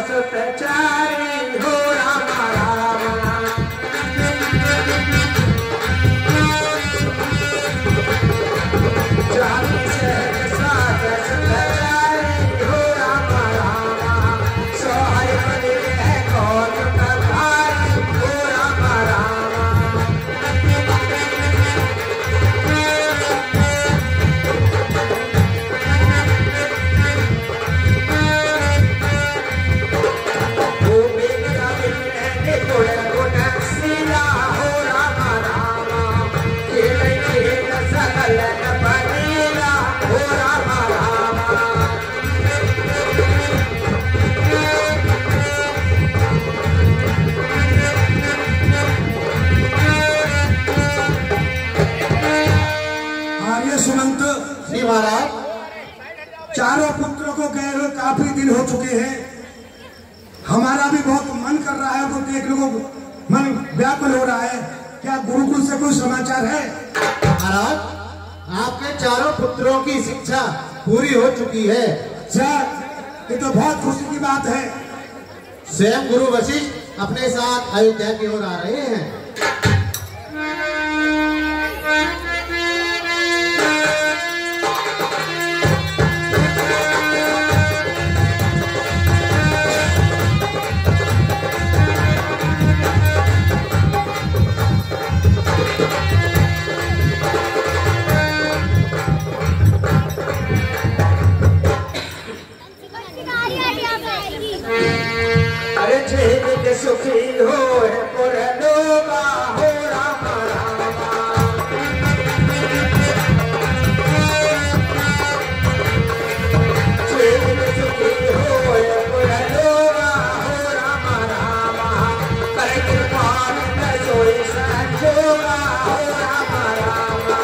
सुतचारी हो रामा रामा। जाति सहसा सुतचारी हो रामा रामा। सहाय बने है कौन प्रधारी हो रामा रामा। सुमंत श्री महाराज, चारों पुत्रों को गए हुए काफी दिन हो चुके हैं। हमारा भी बहुत मन कर रहा है, वो देखने को मन व्याकुल हो रहा है। क्या गुरुकुल से कोई समाचार है? महाराज, आपके चारों पुत्रों की शिक्षा पूरी हो चुकी है। सर, ये तो बहुत खुशी की बात है। स्वयं गुरु वशिष्ठ अपने साथ अयोध्या की ओर आ रहे हैं। अरे जेल के सुखी हो पुरलोगा हो रामा रामा। जेल के सुखी हो पुरलोगा हो रामा रामा। कर कृपान न सोई संजोगा हो रामा रामा।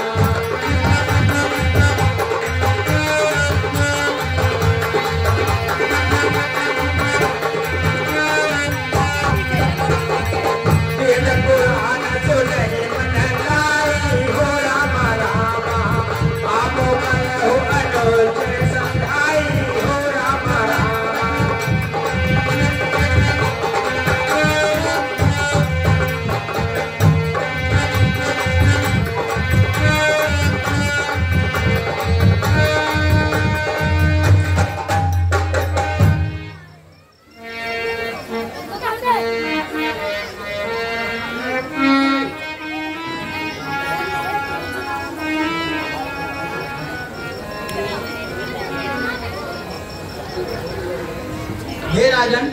हे राजन,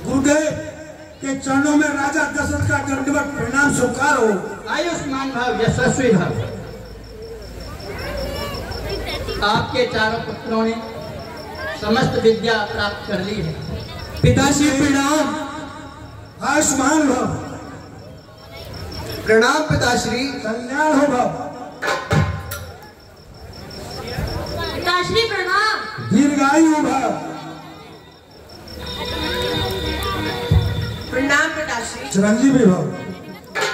गुरुदेव के चरणों में राजा दशरथ का दंडवत प्रणाम स्वीकार हो। आयुष्मान भव, यशस्वी भव। आपके चारों पुत्रों ने समस्त विद्या प्राप्त कर ली है। पिताश्री प्रणाम। आयुष्मान भव। प्रणाम पिताश्री। कल्याण हो भव। पिताश्री प्रणाम। दीर्घायु हो भव। प्रणाम पिताश्री। चिरंजीवी भव।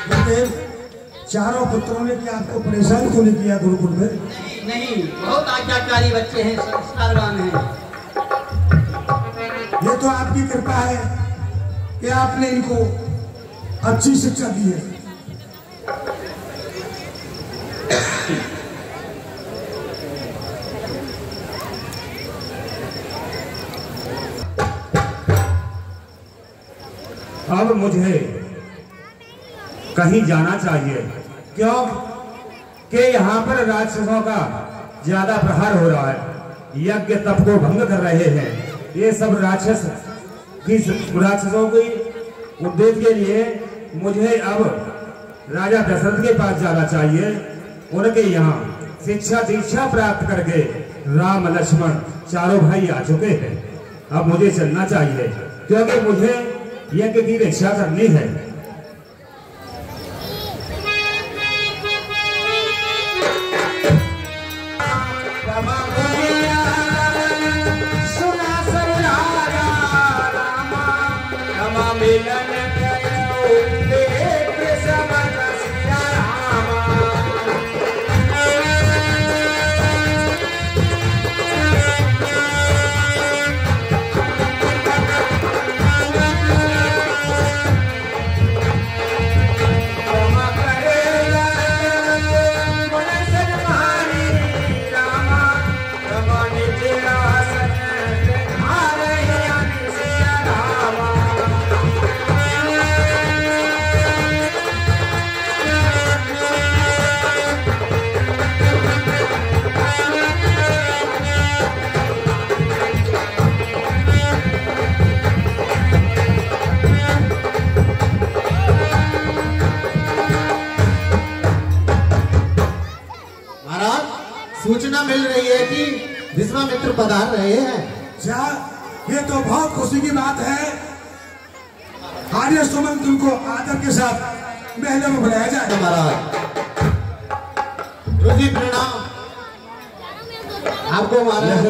गुरुदेव, चारों पुत्रों ने क्या आपको परेशान क्यों नहीं किया गुरुकुल में? नहीं, बहुत आज्ञाकारी बच्चे हैं, संस्कारवान हैं। ये तो आपकी कृपा है कि आपने इनको अच्छी शिक्षा दी है। अब मुझे कहीं जाना चाहिए, क्यों कि यहाँ पर राक्षसों का ज्यादा प्रहार हो रहा है। यज्ञ तप को भंग कर रहे हैं। ये सब राक्षसों की उद्देश्य के लिए मुझे अब राजा दशरथ के पास जाना चाहिए। उनके यहाँ शिक्षा दीक्षा प्राप्त करके राम लक्ष्मण चारों भाई आ चुके हैं। अब मुझे चलना चाहिए, क्योंकि मुझे यज्ञ की रक्षा करनी है। सूचना मिल रही है कि विश्वामित्र पधार रहे हैं। क्या ये तो बहुत खुशी की बात है। आर्य सुमन तुमको आदर के साथ महलों में बुलाया जाए। महाराज रुचि प्रणाम आपको महाराज।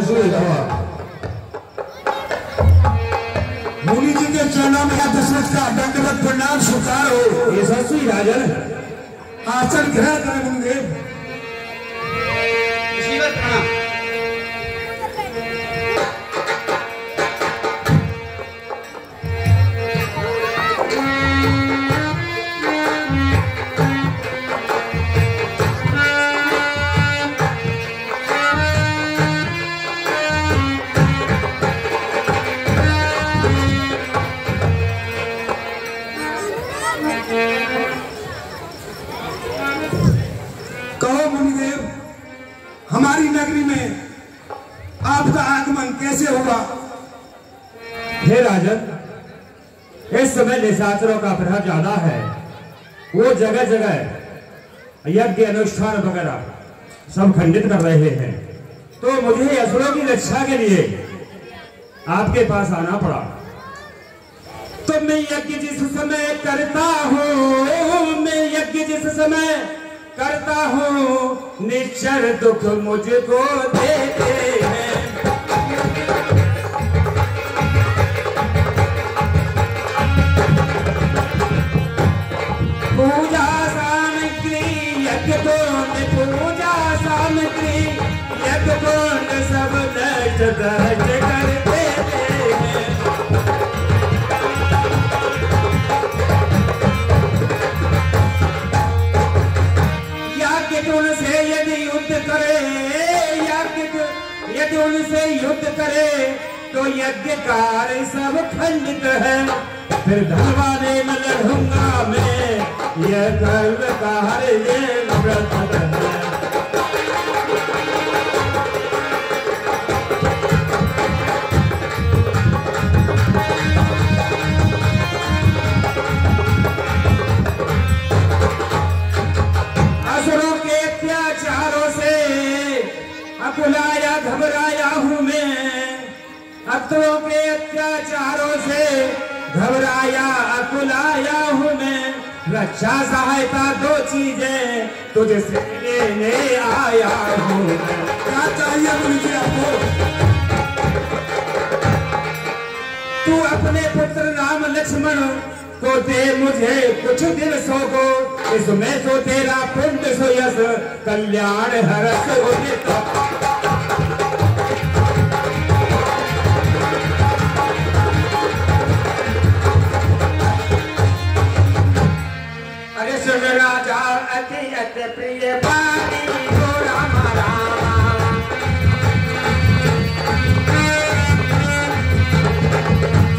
मुनि जी के चरणों में दशरथ का दंडवत प्रणाम स्वीकार हो। ये ससुई राजन आसन ग्रहण करें मुनिदेव। ऋषिवर प्रणाम। कहो मुनिदेव, हमारी नगरी में आपका आगमन कैसे हुआ? हे राजन, इस समय निशाचरों का प्रभाव ज्यादा है। वो जगह जगह यज्ञ अनुष्ठान वगैरह सब खंडित कर रहे हैं, तो मुझे असुरों की रक्षा के लिए आपके पास आना पड़ा। तो मैं यज्ञ जिस समय करता हूँ, मैं यज्ञ जिस समय करता हूँ, निश्चर दुख मुझको देते हैं। पूजा सामग्री यज्ञ कुंड, पूजा सामग्री यज्ञ कुंड सब नष्ट करते हैं। से यदि युद्ध करे, यदि उनसे युद्ध करे तो यज्ञ कार्य सब खंडित है। फिर धनवाने में लड़ूंगा मैं, यह कर्म कार्य ये व्रत है। अकुलाया घबराया हूँ मैं, असुरों के अत्याचारों से घबराया अकुलाया हूँ मैं। रक्षा सहायता दो चीजें तुझसे लेने आया हूँ। क्या चाहिए मुझे आपको? तू अपने पुत्र राम लक्ष्मण को दे मुझे कुछ दिवसों को, इसमें सो तेरा पुण्य सो यश कल्याण हरस होता। अरे सुन राजा अति अति प्रिय बानी हो राम रामा,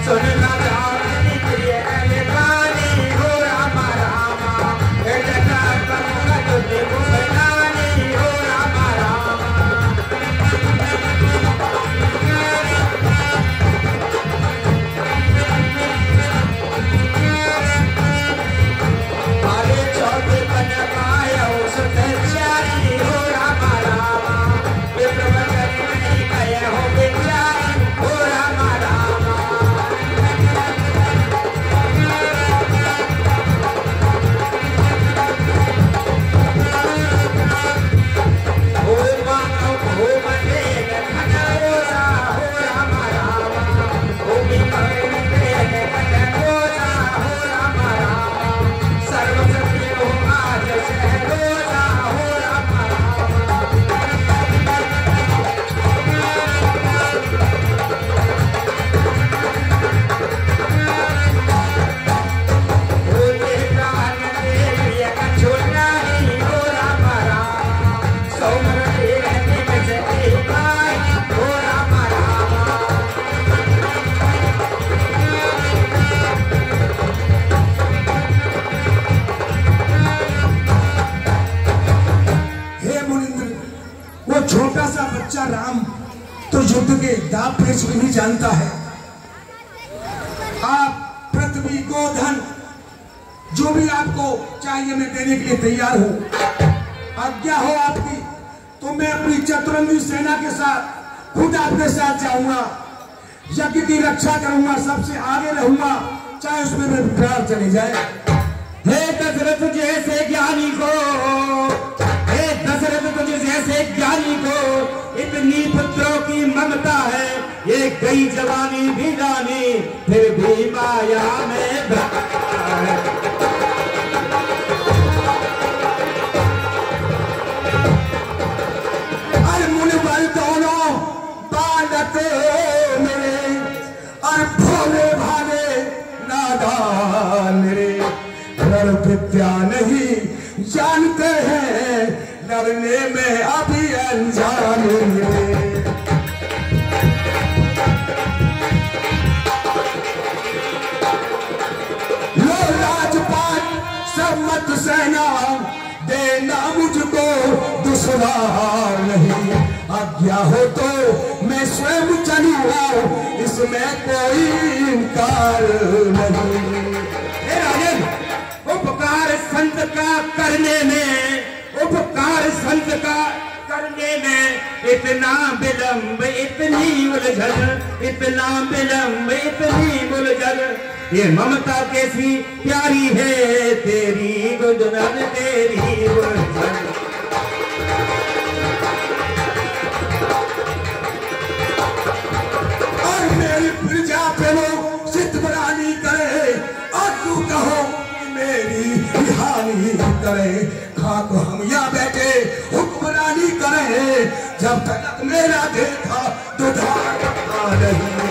सुन राजा अति प्रिय बानी हो राम रामा, जगत पंकज देव सनानी हो राम रामा। अरे चौथे कनकाया सुत चारी हो राम रामा, ये प्रभु नहीं कहे हो बेचारी हो राम रामा। ओ मानव हो मने खनोरा हो राम रामा, ओ बिमले खनोरा हो राम रामा, सर्वसत्य हो आज शहरोरा हो राम रामा। ओ ये प्राण देवी का छोड़ना ही हो राम रामा, सौमर देवी में से भाई हो राम रामा। हे मुनिंद्र, वो छोटा सा बच्चा राम तो युद्ध के दाव पेच भी नहीं जानता है। आप पृथ्वी गोधन जो भी आपको चाहिए मैं देने के लिए तैयार हूं। आज्ञा हो आपकी तो मैं अपनी चतुरंगी सेना के साथ खुद आपके साथ जाऊंगा, यज्ञ की रक्षा करूंगा, सबसे आगे रहूंगा, चाहे उसमें मेरे प्राण चले जाए। हे दशरथ जैसे ज्ञानी को, हे दशरथ तुझ जैसे ज्ञानी को इतनी पुत्रों की ममता है, ये गई जवानी भी जानी फिर भी माया में भटका है। अरे मुनिवर दोनों बालक मेरे और भोले भाले नादान मेरे, रण विद्या नहीं जानते हैं, लड़ने में अभी अनजान मेरे। लो राजपाट सम्मत सेना, देना मुझको दुश्वार नहीं, आज्ञा हो तो मैं स्वयं चलूंगा, इसमें कोई इनकार नहीं। हे राजन, उपकार संत का करने में, उपकार संत का करने में इतना विलंब, इतनी उलझन, इतना विलंब, इतनी उलझन, ये ममता कैसी प्यारी है तेरी गुजरन, तेरी उलझन। और मेरी प्रजा पे वो सिद्धरानी करे, और तू कहो मेरी हानि करे, खाक हम यहाँ बैठे हुक्मरानी करे, जब तक मेरा देखा दुधार नहीं।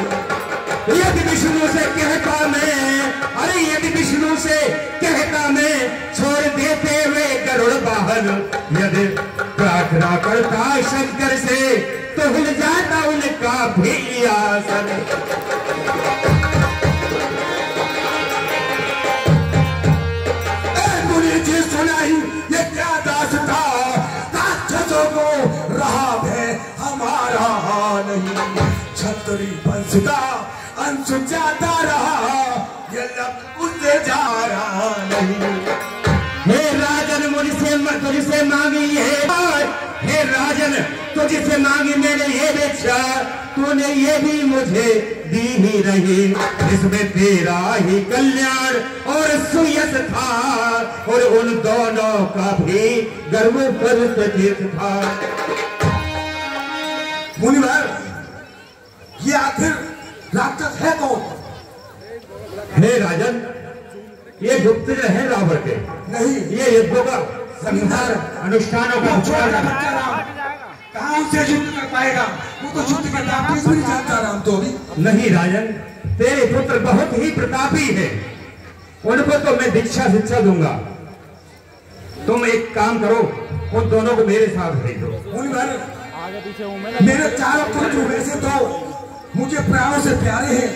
यदि विष्णु से कहता मैं, अरे यदि विष्णु से कहता मैं, छोड़ देते हुए गरुड़ वाहन, यदि प्रार्थना करता शंकर से तो हिल जाता उनका भी आसन। मुनि जी सुनाई ये क्या दास्ता, राक्षसों को रहा है हमारा नहीं, छतरी वंश का अंश जाता रहा, ये लब उसे जा रहा नहीं। हे राजन मुझसे तुझसे मांगी है, हे राजन तुझसे मांगी मैंने ये भिक्षा, तूने ये भी मुझे दी ही नहीं, इसमें तेरा ही कल्याण और सुयस था, और उन दोनों का भी गर्व पर स्थित था। मुनिवर, ये आखिर राक्षस है कौन? हे राजन, ये गुप्तचर है रावण के, नहीं, ये युद्धों का संहार अनुष्ठानों का छोटा बच्चा राम कहाँ उसे युद्ध कर पाएगा? वो तो युद्ध का नाम भी नहीं जानता राम तो अभी। नहीं राजन, तेरे पुत्र बहुत ही प्रतापी है, उनको तो मैं दीक्षा शिक्षा दूंगा। तुम एक काम करो, उन दोनों को मेरे साथ भेज दो। मुनिवर, मेरे चारों पुत्र वैसे तो मुझे प्राणों से प्यारे हैं।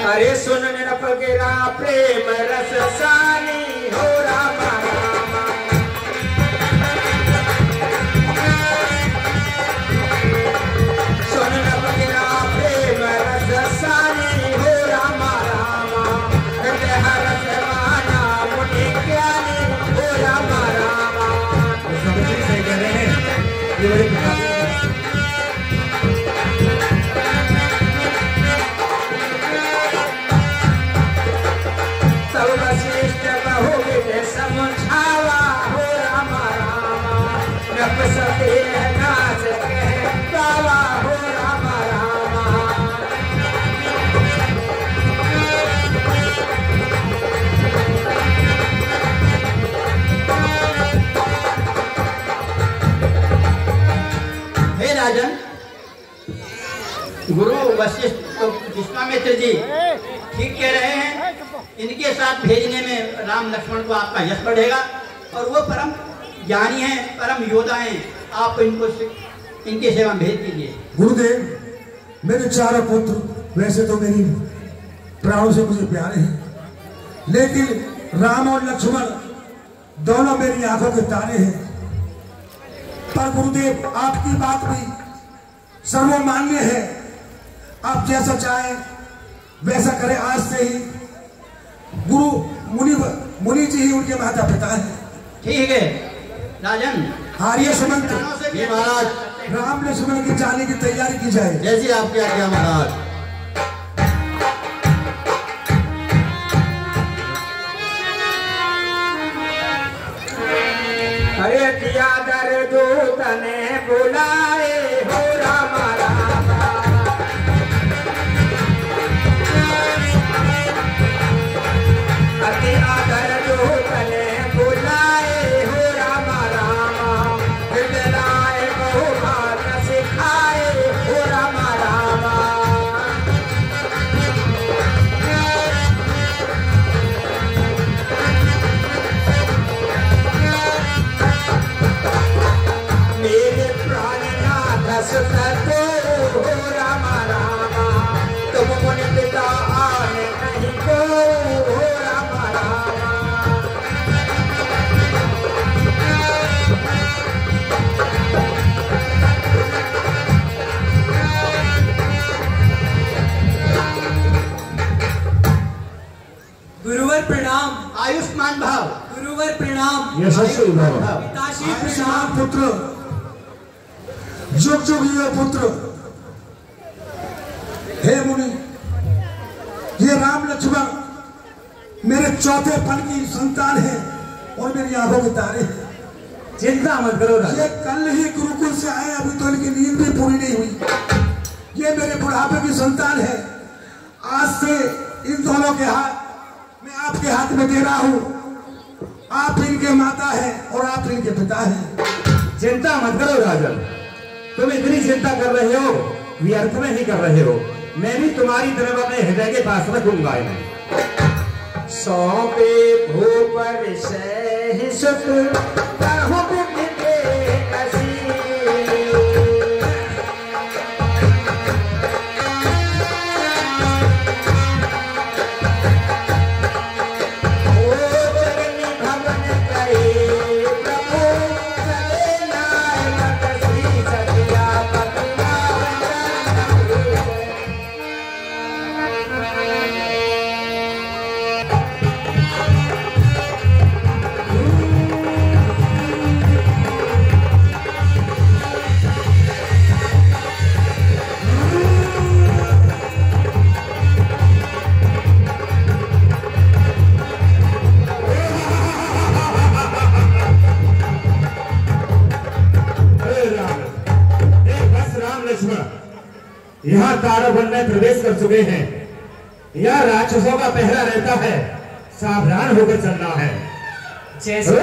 अरे सुन निरपगेरा प्रेम रस सानी हो रामा रामा, सुन निरपगेरा प्रेम रस सानी हो रामा रामा, हृदय रस माना मुनि ज्ञानी हो रामा रामा। सब चीज सही कह रहे हैं, ये बड़े प्रतापी हैं। वशिष्ठ बहुविध समझावा हो रामा रामा, नपसते नाच कहतावा हो रामा रामा। हे राजन, गुरु वशिष्ठ विश्वामित्र जी ठीक कह रहे हैं, इनके साथ भेजने में राम लक्ष्मण को आपका यश बढ़ेगा, और वो परम ज्ञानी हैं, परम योद्धा हैं, आप इनको इनकी सेवा भेज दीजिए। गुरुदेव, मेरे चारों पुत्र वैसे तो मेरी प्राणों से मुझे प्यारे हैं, लेकिन राम और लक्ष्मण दोनों मेरी आंखों के तारे हैं। पर गुरुदेव, आपकी बात भी सर्वमान्य है, आप जैसा चाहें वैसा करें। आज से ही गुरु मुनि जी ही उनके माता पिता हैं। ठीक है राजन, आर्य समंत जी महाराज, राम लक्ष्मण के जाने की तैयारी की जाए। जैसी आपकी आज्ञा महाराज। अरे किया दर दूत ने बुलाए हो राम राम, अति आदर दूत ने बुलाए हो राम राम, विद्यालय को बात सिखाए हो राम राम। मेरे प्राणनाथ सुनते हो राम राम, तुम मुन पिता आने नहीं को हो राम राम। गुरुवर प्रणाम। आयुष्मान भाव। गुरुवर प्रणाम। यशस्वी भव। पिताश्री प्रणाम प्रणाम। पुत्र, जुग जुग ये पुत्र। हे मुनि, ये राम लक्ष्मण मेरे चौथे पन की संतान है और मेरी आंखों के तारे हैं। चिंता मत करो राजा। ये कल ही गुरुकुल से आए, अभी तो इनकी नींद भी पूरी नहीं हुई। ये मेरे बुढ़ापे की संतान है। आज से इन दोनों के हाथ मैं आपके हाथ में दे रहा हूं। आप इनके माता हैं और आप इनके पिता हैं। चिंता मत करो राजन, तुम इतनी चिंता कर रहे हो, व्यर्थ में ही कर रहे हो। मैं भी तुम्हारी तरफ अपने हृदय के पास रखूंगा इन्हें। सौंपे भूप विषय सुत कहूँ बिके कसी, ओ चरनी भवन करे प्रभु, चले नायक श्री सतिया पतिया यहाँ ताड़ोवन में प्रवेश कर चुके हैं। यह राक्षसों का पहरा रहता है, सावधान होकर चलना है। जैसे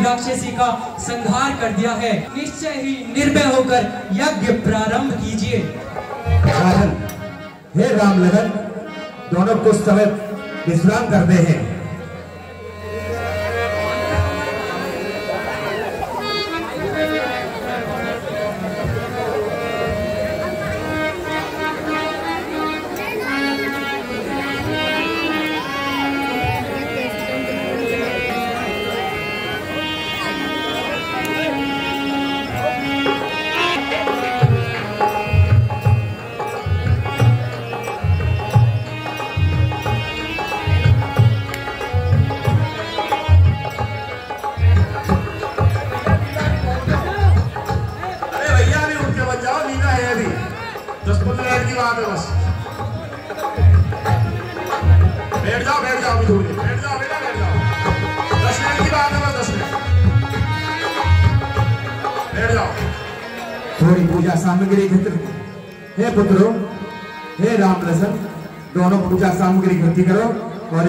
राक्षसी का संहार कर दिया है। निश्चय ही निर्भय होकर यज्ञ प्रारंभ कीजिए। राजन, हे राम लखन, दोनों कुछ समय विश्राम करते हैं। बैठ जाओ अभी थोड़ी देर, बैठ जाओ बेटा, बैठ जाओ। 10 मिनट की बात है, बस 10 मिनट, बैठ जाओ। थोड़ी पूजा सामग्री इकट्ठी, हे पुत्रों, हे राम लखन, दोनों पूजा सामग्री इकट्ठी करो और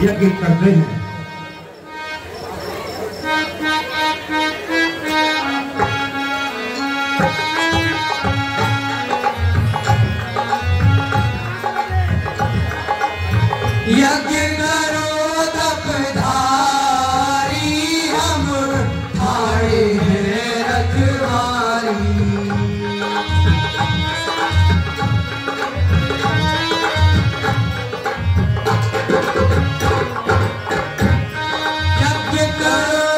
यज्ञ करते हैं। यज्ञ करो तपधारी, हम ठाड़े हैं रखवारी। यज्ञ करो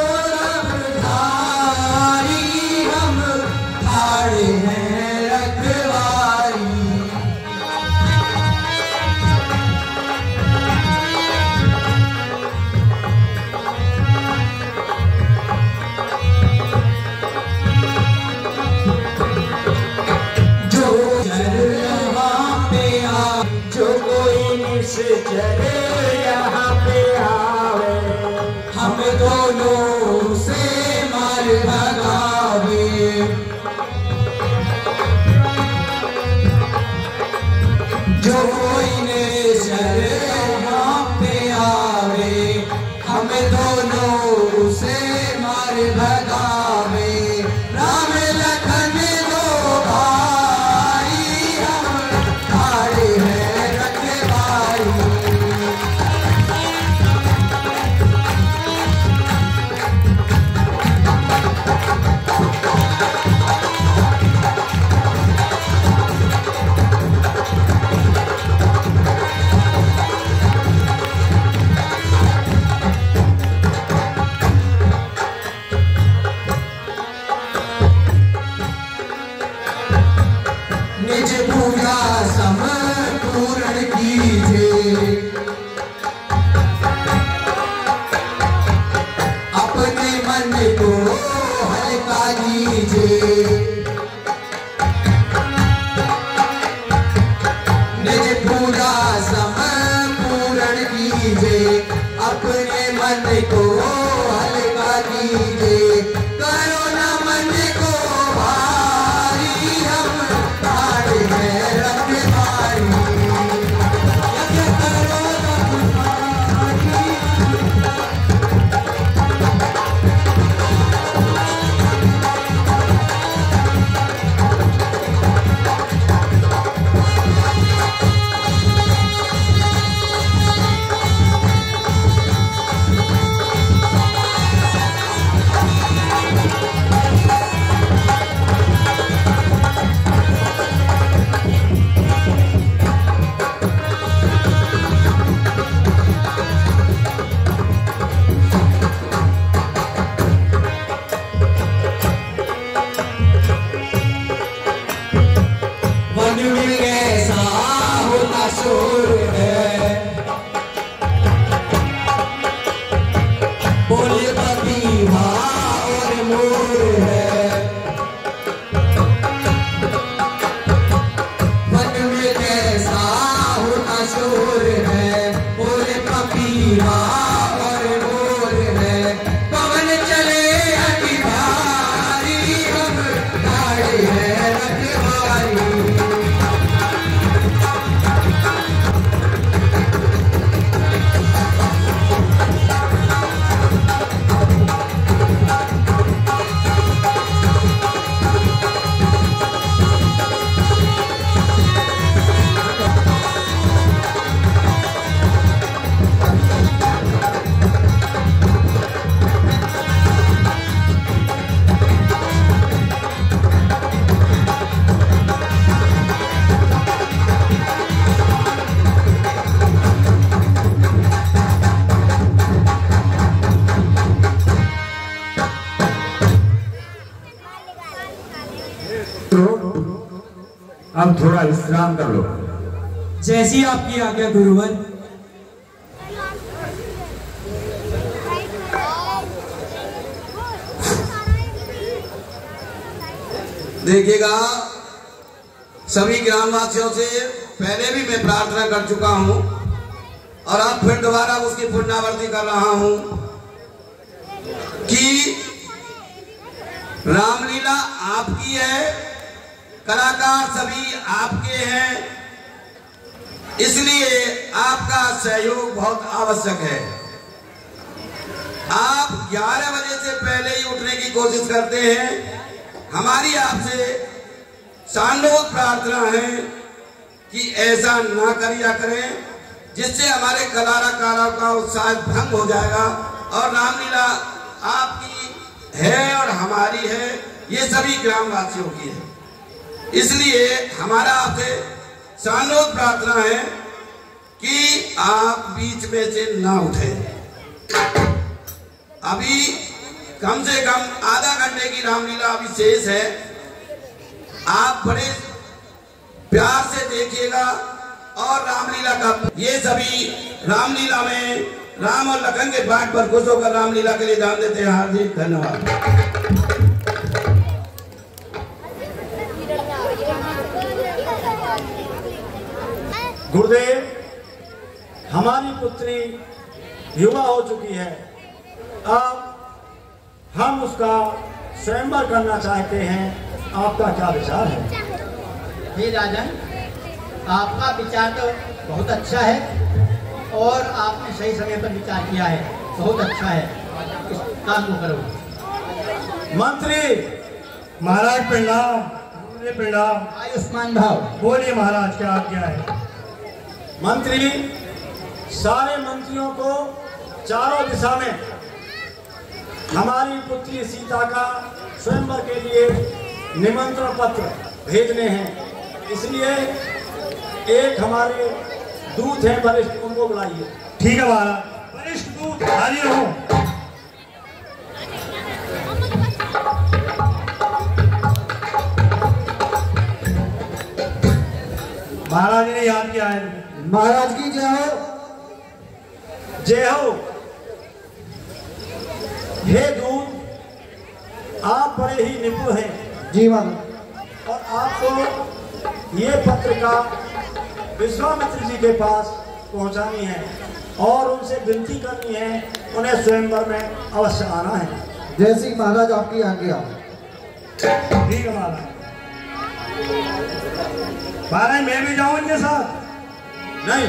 तपधारी, हम ठाड़े हैं रखवारी। चले यहाँ पे आवे, हम दोनों से मार भगावे। जो कोई निश्चर यहाँ पे आवे, हम दोनों से मार भगावे। राम लखन दो भाई, हम ठाड़े हैं रखवारी। निज पूजा समपूर्ण कीजिए, अपने मन को हल्का कीजिए। निज पूजा समपूर्ण कीजिए, अपने मन को हल्का कीजिए। करो न मन को भारी, हम ठाड़े हैं रखवारी। यज्ञ करो तपधारी, वन में कैसा होता शोर है, बोले पपीहा और मोर है। वन में कैसा होता शोर है, बोले पपीहा और मोर है। पवन चले अति भारी, हम ठाड़े हैं रखवारी। अब थोड़ा विश्राम कर लो। जैसी आपकी आज्ञा गुरुवर। देखिएगा सभी ग्रामवासियों से पहले भी मैं प्रार्थना कर चुका हूं और अब फिर दोबारा उसकी पुनरावृत्ति कर रहा हूं कि रामलीला आपकी है, कलाकार सभी आपके हैं, इसलिए आपका सहयोग बहुत आवश्यक है। आप 11 बजे से पहले ही उठने की कोशिश करते हैं। हमारी आपसे सानोद प्रार्थना है कि ऐसा ना करिया करें, जिससे हमारे कलाकारों का उत्साह भंग हो जाएगा। और रामलीला आपकी है और हमारी है, ये सभी ग्रामवासियों की है। इसलिए हमारा आपसे सानोद प्रार्थना है कि आप बीच में से ना उठें। अभी कम से कम आधा घंटे की रामलीला अभी शेष है। आप बड़े प्यार से देखिएगा और रामलीला का ये सभी रामलीला में राम और लखन के पाठ पर खुश होकर रामलीला के लिए दान देते हैं। हार्दिक धन्यवाद। गुरुदेव, हमारी पुत्री युवा हो चुकी है, अब हम उसका स्वयंवर करना चाहते हैं। आपका क्या विचार है? जी राजन, आपका विचार तो बहुत अच्छा है और आपने सही समय पर विचार किया है, बहुत अच्छा है। इस काम को करो। मंत्री महाराज प्रणाम। प्रणाम। आयुष्मान भाव। बोलिए महाराज, क्या आज्ञा है? मंत्री, सारे मंत्रियों को चारों दिशा में हमारी पुत्री सीता का स्वयंवर के लिए निमंत्रण पत्र भेजने हैं, इसलिए एक हमारे दूत हैं वरिष्ठ, उनको बुलाइए। ठीक है महाराज। वरिष्ठ दूत हाजिर हो। महाराज ने याद किया है। महाराज की जय हो। जय हो। हे दूत, आप बड़े ही निपुण हैं। जी महाराज। और आपको ये पत्रिका विश्वामित्र जी के पास पहुंचानी है और उनसे विनती करनी है, उन्हें स्वयंवर में अवश्य आना है। जैसी महाराज आपकी आज्ञा। ठीक है महाराज। महाराज मैं भी जाऊं इनके साथ? नहीं।